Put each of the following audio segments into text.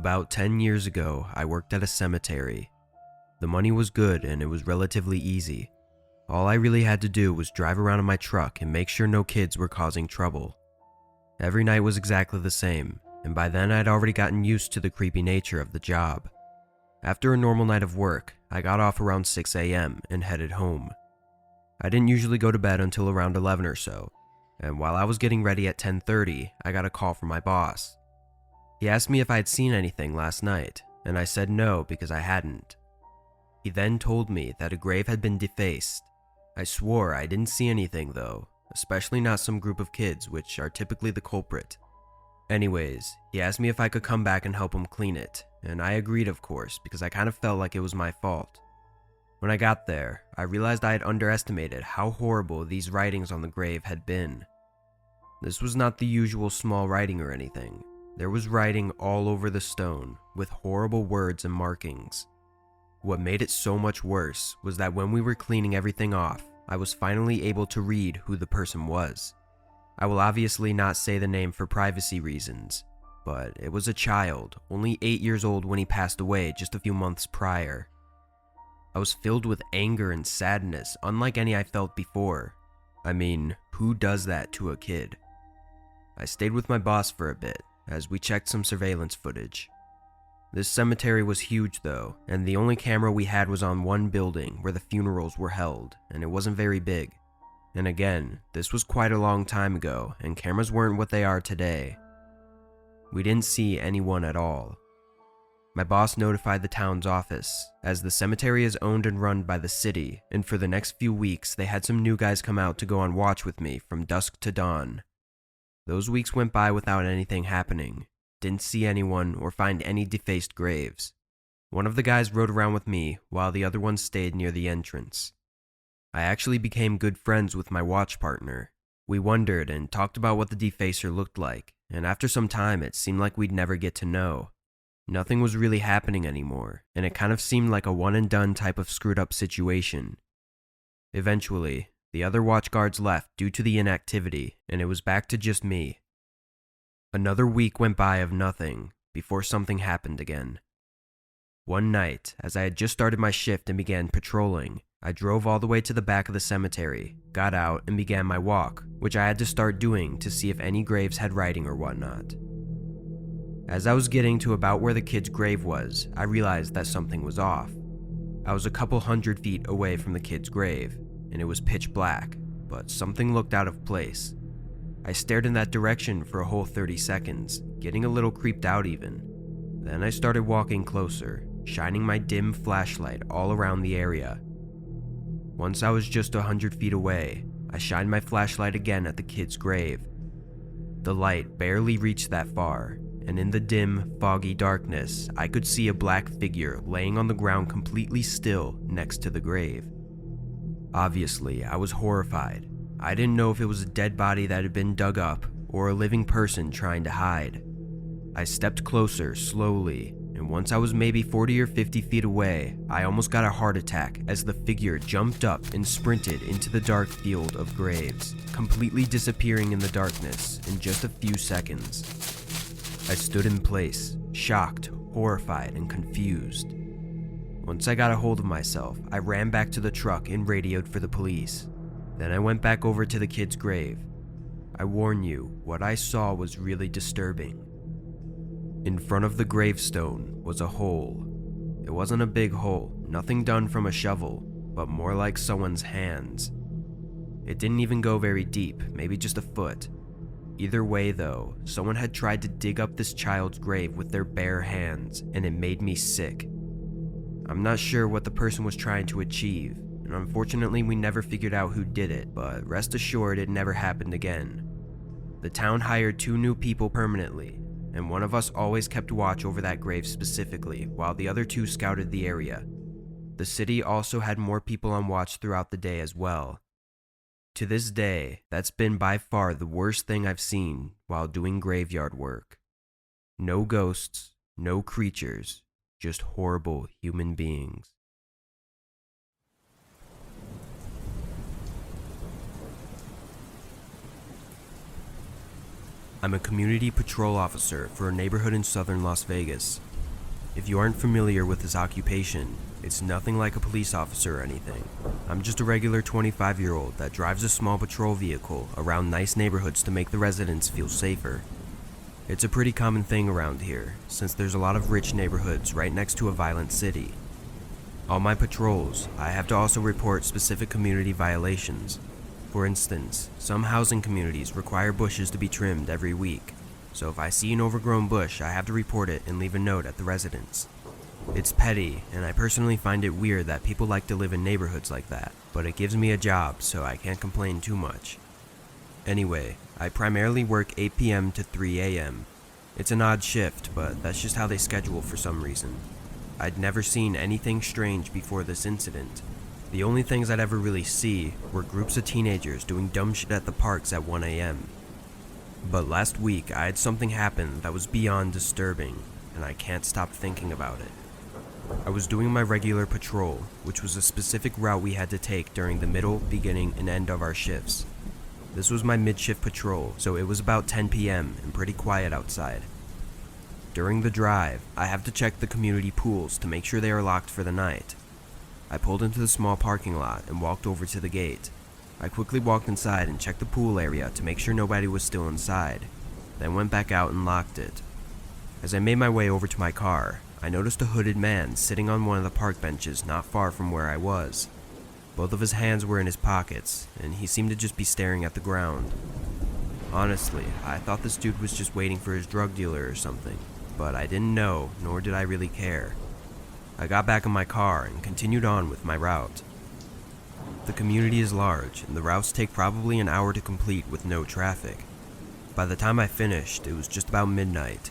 About 10 years ago, I worked at a cemetery. The money was good and it was relatively easy. All I really had to do was drive around in my truck and make sure no kids were causing trouble. Every night was exactly the same, and by then I'd already gotten used to the creepy nature of the job. After a normal night of work, I got off around 6 a.m. and headed home. I didn't usually go to bed until around 11 or so, and while I was getting ready at 10:30, I got a call from my boss. He asked me if I had seen anything last night, and I said no because I hadn't. He then told me that a grave had been defaced. I swore I didn't see anything though, especially not some group of kids, which are typically the culprit. Anyways, he asked me if I could come back and help him clean it, and I agreed of course because I kind of felt like it was my fault. When I got there, I realized I had underestimated how horrible these writings on the grave had been. This was not the usual small writing or anything. There was writing all over the stone, with horrible words and markings. What made it so much worse was that when we were cleaning everything off, I was finally able to read who the person was. I will obviously not say the name for privacy reasons, but it was a child, only 8 years old when he passed away just a few months prior. I was filled with anger and sadness, unlike any I felt before. I mean, who does that to a kid? I stayed with my boss for a bit, as we checked some surveillance footage. This cemetery was huge though, and the only camera we had was on one building where the funerals were held, and it wasn't very big. And again, this was quite a long time ago, and cameras weren't what they are today. We didn't see anyone at all. My boss notified the town's office, as the cemetery is owned and run by the city, and for the next few weeks they had some new guys come out to go on watch with me from dusk to dawn. Those weeks went by without anything happening. Didn't see anyone or find any defaced graves. One of the guys rode around with me while the other one stayed near the entrance. I actually became good friends with my watch partner. We wondered and talked about what the defacer looked like, and after some time it seemed like we'd never get to know. Nothing was really happening anymore, and it kind of seemed like a one and done type of screwed up situation. Eventually, the other watch guards left due to the inactivity, and it was back to just me. Another week went by of nothing, before something happened again. One night, as I had just started my shift and began patrolling, I drove all the way to the back of the cemetery, got out, and began my walk, which I had to start doing to see if any graves had writing or whatnot. As I was getting to about where the kid's grave was, I realized that something was off. I was a couple 100 feet away from the kid's grave, and it was pitch black, but something looked out of place. I stared in that direction for a whole 30 seconds, getting a little creeped out even. Then I started walking closer, shining my dim flashlight all around the area. Once I was just 100 feet away, I shined my flashlight again at the kid's grave. The light barely reached that far, and in the dim, foggy darkness, I could see a black figure laying on the ground completely still next to the grave. Obviously, I was horrified. I didn't know if it was a dead body that had been dug up or a living person trying to hide. I stepped closer slowly, and once I was maybe 40 or 50 feet away, I almost got a heart attack as the figure jumped up and sprinted into the dark field of graves, completely disappearing in the darkness in just a few seconds. I stood in place, shocked, horrified, and confused. Once I got a hold of myself, I ran back to the truck and radioed for the police. Then I went back over to the kid's grave. I warn you, what I saw was really disturbing. In front of the gravestone was a hole. It wasn't a big hole, nothing done from a shovel, but more like someone's hands. It didn't even go very deep, maybe just a foot. Either way though, someone had tried to dig up this child's grave with their bare hands, and it made me sick. I'm not sure what the person was trying to achieve, and unfortunately we never figured out who did it, but rest assured it never happened again. The town hired 2 new people permanently, and one of us always kept watch over that grave specifically, while the other 2 scouted the area. The city also had more people on watch throughout the day as well. To this day, that's been by far the worst thing I've seen while doing graveyard work. No ghosts, no creatures, just horrible human beings. I'm a community patrol officer for a neighborhood in southern Las Vegas. If you aren't familiar with his occupation, it's nothing like a police officer or anything. I'm just a regular 25-year-old that drives a small patrol vehicle around nice neighborhoods to make the residents feel safer. It's a pretty common thing around here, since there's a lot of rich neighborhoods right next to a violent city. On my patrols, I have to also report specific community violations. For instance, some housing communities require bushes to be trimmed every week, so if I see an overgrown bush, I have to report it and leave a note at the residence. It's petty, and I personally find it weird that people like to live in neighborhoods like that, but it gives me a job, so I can't complain too much. Anyway, I primarily work 8 p.m. to 3 a.m. It's an odd shift, but that's just how they schedule for some reason. I'd never seen anything strange before this incident. The only things I'd ever really see were groups of teenagers doing dumb shit at the parks at 1 a.m. But last week, I had something happen that was beyond disturbing, and I can't stop thinking about it. I was doing my regular patrol, which was a specific route we had to take during the middle, beginning, and end of our shifts. This was my mid-shift patrol, so it was about 10 p.m. and pretty quiet outside. During the drive, I have to check the community pools to make sure they are locked for the night. I pulled into the small parking lot and walked over to the gate. I quickly walked inside and checked the pool area to make sure nobody was still inside, then went back out and locked it. As I made my way over to my car, I noticed a hooded man sitting on one of the park benches not far from where I was. Both of his hands were in his pockets, and he seemed to just be staring at the ground. Honestly, I thought this dude was just waiting for his drug dealer or something, but I didn't know, nor did I really care. I got back in my car and continued on with my route. The community is large, and the routes take probably an hour to complete with no traffic. By the time I finished, it was just about midnight.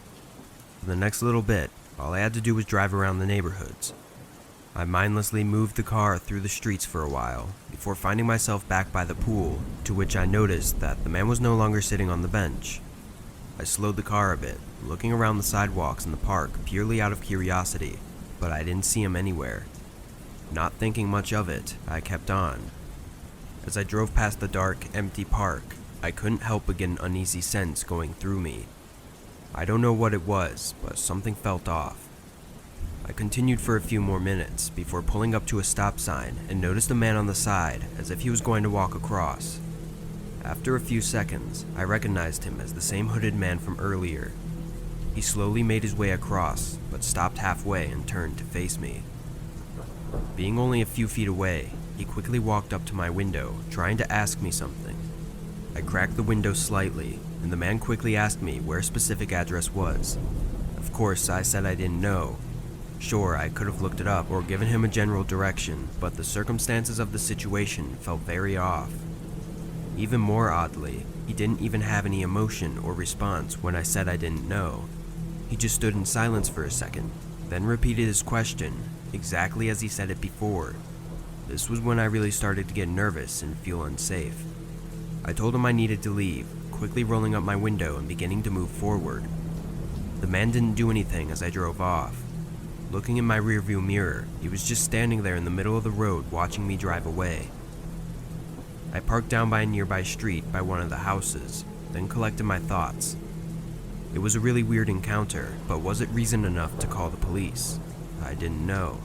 For the next little bit, all I had to do was drive around the neighborhoods. I mindlessly moved the car through the streets for a while, before finding myself back by the pool, to which I noticed that the man was no longer sitting on the bench. I slowed the car a bit, looking around the sidewalks in the park purely out of curiosity, but I didn't see him anywhere. Not thinking much of it, I kept on. As I drove past the dark, empty park, I couldn't help but get an uneasy sense going through me. I don't know what it was, but something felt off. I continued for a few more minutes before pulling up to a stop sign and noticed a man on the side as if he was going to walk across. After a few seconds, I recognized him as the same hooded man from earlier. He slowly made his way across, but stopped halfway and turned to face me. Being only a few feet away, he quickly walked up to my window, trying to ask me something. I cracked the window slightly, and the man quickly asked me where a specific address was. Of course, I said I didn't know. Sure, I could have looked it up or given him a general direction, but the circumstances of the situation felt very off. Even more oddly, he didn't even have any emotion or response when I said I didn't know. He just stood in silence for a second, then repeated his question, exactly as he said it before. This was when I really started to get nervous and feel unsafe. I told him I needed to leave, quickly rolling up my window and beginning to move forward. The man didn't do anything as I drove off. Looking in my rearview mirror, he was just standing there in the middle of the road watching me drive away. I parked down by a nearby street by one of the houses, then collected my thoughts. It was a really weird encounter, but was it reason enough to call the police? I didn't know.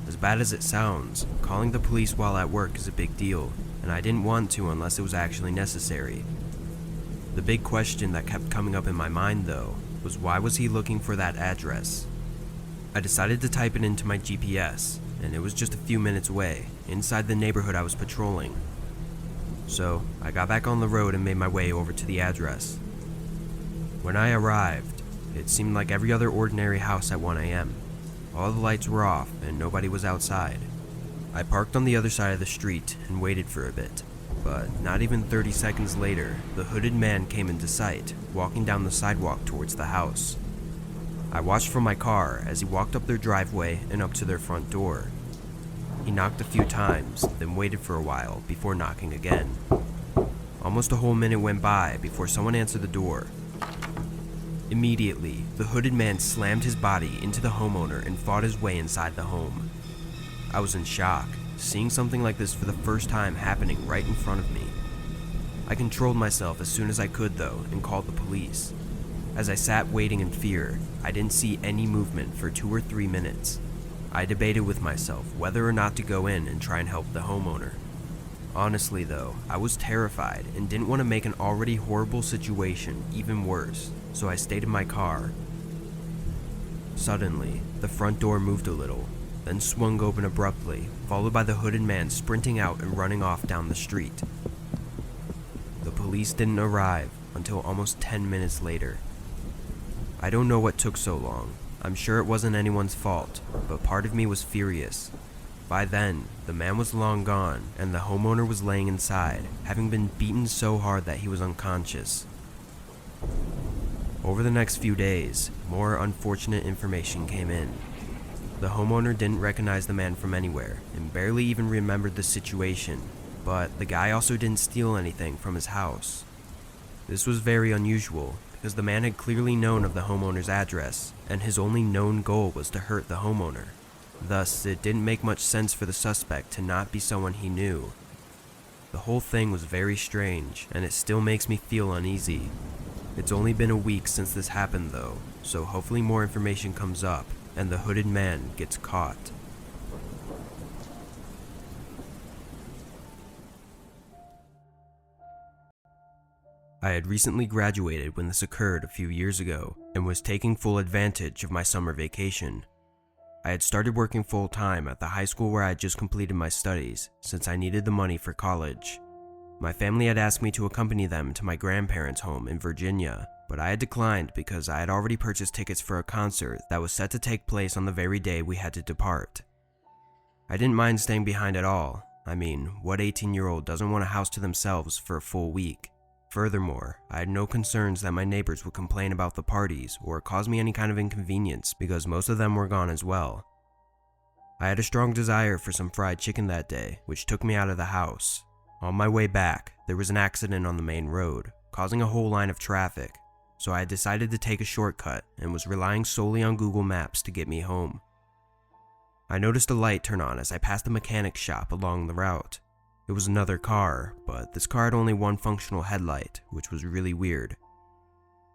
As bad as it sounds, calling the police while at work is a big deal, and I didn't want to unless it was actually necessary. The big question that kept coming up in my mind, though, was why was he looking for that address? I decided to type it into my GPS, and it was just a few minutes away, inside the neighborhood I was patrolling. So, I got back on the road and made my way over to the address. When I arrived, it seemed like every other ordinary house at 1 a.m. All the lights were off and nobody was outside. I parked on the other side of the street and waited for a bit, but not even 30 seconds later, the hooded man came into sight, walking down the sidewalk towards the house. I watched from my car as he walked up their driveway and up to their front door. He knocked a few times, then waited for a while before knocking again. Almost a whole minute went by before someone answered the door. Immediately, the hooded man slammed his body into the homeowner and fought his way inside the home. I was in shock, seeing something like this for the first time happening right in front of me. I controlled myself as soon as I could though and called the police. As I sat waiting in fear, I didn't see any movement for 2 or 3 minutes. I debated with myself whether or not to go in and try and help the homeowner. Honestly though, I was terrified and didn't want to make an already horrible situation even worse, so I stayed in my car. Suddenly, the front door moved a little, then swung open abruptly, followed by the hooded man sprinting out and running off down the street. The police didn't arrive until almost 10 minutes later. I don't know what took so long. I'm sure it wasn't anyone's fault, but part of me was furious. By then, the man was long gone, and the homeowner was laying inside, having been beaten so hard that he was unconscious. Over the next few days, more unfortunate information came in. The homeowner didn't recognize the man from anywhere, and barely even remembered the situation, but the guy also didn't steal anything from his house. This was very unusual, because the man had clearly known of the homeowner's address, and his only known goal was to hurt the homeowner. Thus, it didn't make much sense for the suspect to not be someone he knew. The whole thing was very strange, and it still makes me feel uneasy. It's only been a week since this happened though, so hopefully more information comes up, and the hooded man gets caught. I had recently graduated when this occurred a few years ago, and was taking full advantage of my summer vacation. I had started working full-time at the high school where I had just completed my studies, since I needed the money for college. My family had asked me to accompany them to my grandparents' home in Virginia, but I had declined because I had already purchased tickets for a concert that was set to take place on the very day we had to depart. I didn't mind staying behind at all. I mean, what 18-year-old doesn't want a house to themselves for a full week? Furthermore, I had no concerns that my neighbors would complain about the parties or cause me any kind of inconvenience because most of them were gone as well. I had a strong desire for some fried chicken that day, which took me out of the house. On my way back, there was an accident on the main road, causing a whole line of traffic, so I decided to take a shortcut and was relying solely on Google Maps to get me home. I noticed a light turn on as I passed a mechanic shop along the route. It was another car, but this car had only one functional headlight, which was really weird.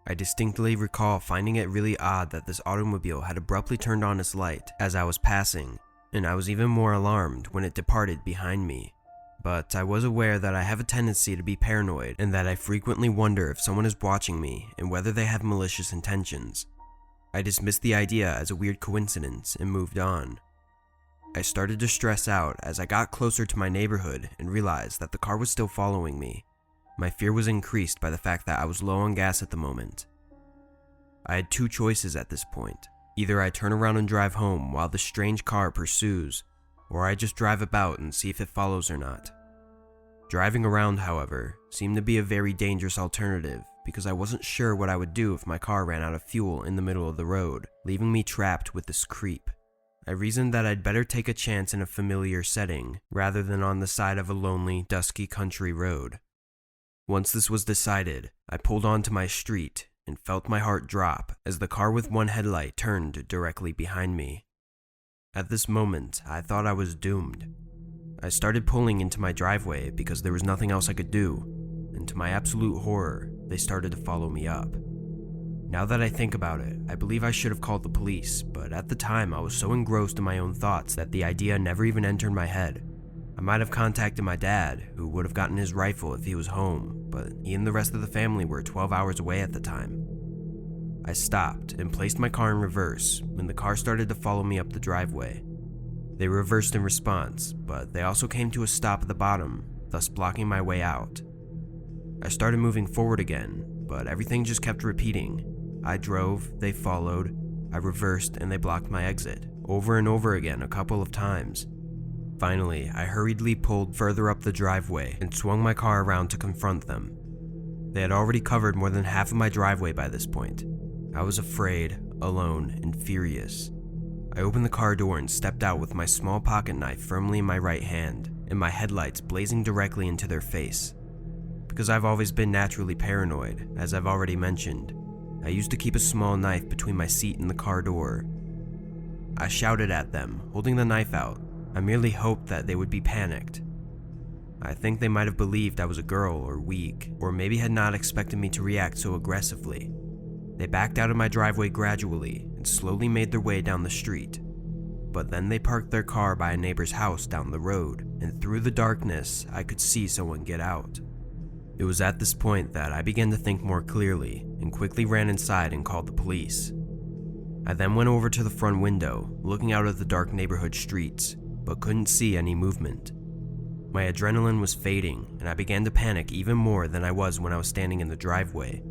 I distinctly recall finding it really odd that this automobile had abruptly turned on its light as I was passing, and I was even more alarmed when it departed behind me. But I was aware that I have a tendency to be paranoid and that I frequently wonder if someone is watching me and whether they have malicious intentions. I dismissed the idea as a weird coincidence and moved on. I started to stress out as I got closer to my neighborhood and realized that the car was still following me. My fear was increased by the fact that I was low on gas at the moment. I had two choices at this point. Either I turn around and drive home while the strange car pursues, or I just drive about and see if it follows or not. Driving around, however, seemed to be a very dangerous alternative because I wasn't sure what I would do if my car ran out of fuel in the middle of the road, leaving me trapped with this creep. I reasoned that I'd better take a chance in a familiar setting, rather than on the side of a lonely, dusky country road. Once this was decided, I pulled onto my street and felt my heart drop as the car with one headlight turned directly behind me. At this moment, I thought I was doomed. I started pulling into my driveway because there was nothing else I could do, and to my absolute horror, they started to follow me up. Now that I think about it, I believe I should have called the police, but at the time I was so engrossed in my own thoughts that the idea never even entered my head. I might have contacted my dad, who would have gotten his rifle if he was home, but he and the rest of the family were 12 hours away at the time. I stopped and placed my car in reverse when the car started to follow me up the driveway. They reversed in response, but they also came to a stop at the bottom, thus blocking my way out. I started moving forward again, but everything just kept repeating. I drove, they followed, I reversed, and they blocked my exit, over and over again a couple of times. Finally, I hurriedly pulled further up the driveway and swung my car around to confront them. They had already covered more than half of my driveway by this point. I was afraid, alone, and furious. I opened the car door and stepped out with my small pocket knife firmly in my right hand, and my headlights blazing directly into their face. Because I've always been naturally paranoid, as I've already mentioned, I used to keep a small knife between my seat and the car door. I shouted at them, holding the knife out. I merely hoped that they would be panicked. I think they might have believed I was a girl or weak, or maybe had not expected me to react so aggressively. They backed out of my driveway gradually and slowly made their way down the street. But then they parked their car by a neighbor's house down the road, and through the darkness, I could see someone get out. It was at this point that I began to think more clearly and quickly ran inside and called the police. I then went over to the front window, looking out at the dark neighborhood streets, but couldn't see any movement. My adrenaline was fading, and I began to panic even more than I was when I was standing in the driveway.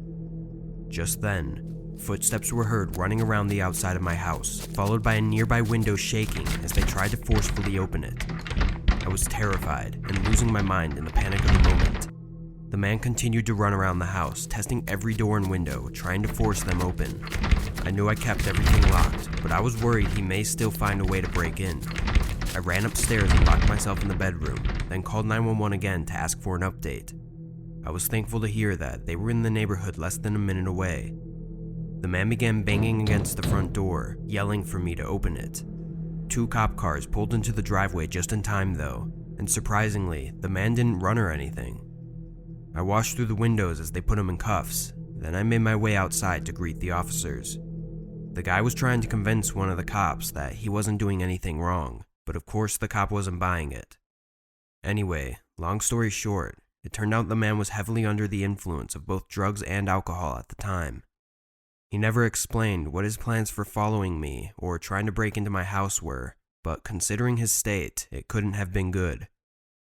Just then, footsteps were heard running around the outside of my house, followed by a nearby window shaking as they tried to forcefully open it. I was terrified and losing my mind in the panic of the moment. The man continued to run around the house, testing every door and window, trying to force them open. I knew I kept everything locked, but I was worried he may still find a way to break in. I ran upstairs and locked myself in the bedroom, then called 911 again to ask for an update. I was thankful to hear that they were in the neighborhood less than a minute away. The man began banging against the front door, yelling for me to open it. 2 cop cars pulled into the driveway just in time though, and surprisingly, the man didn't run or anything. I watched through the windows as they put him in cuffs, then I made my way outside to greet the officers. The guy was trying to convince one of the cops that he wasn't doing anything wrong, but of course the cop wasn't buying it. Anyway, long story short, it turned out the man was heavily under the influence of both drugs and alcohol at the time. He never explained what his plans for following me or trying to break into my house were, but considering his state, it couldn't have been good.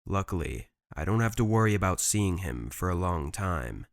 Luckily, I don't have to worry about seeing him for a long time.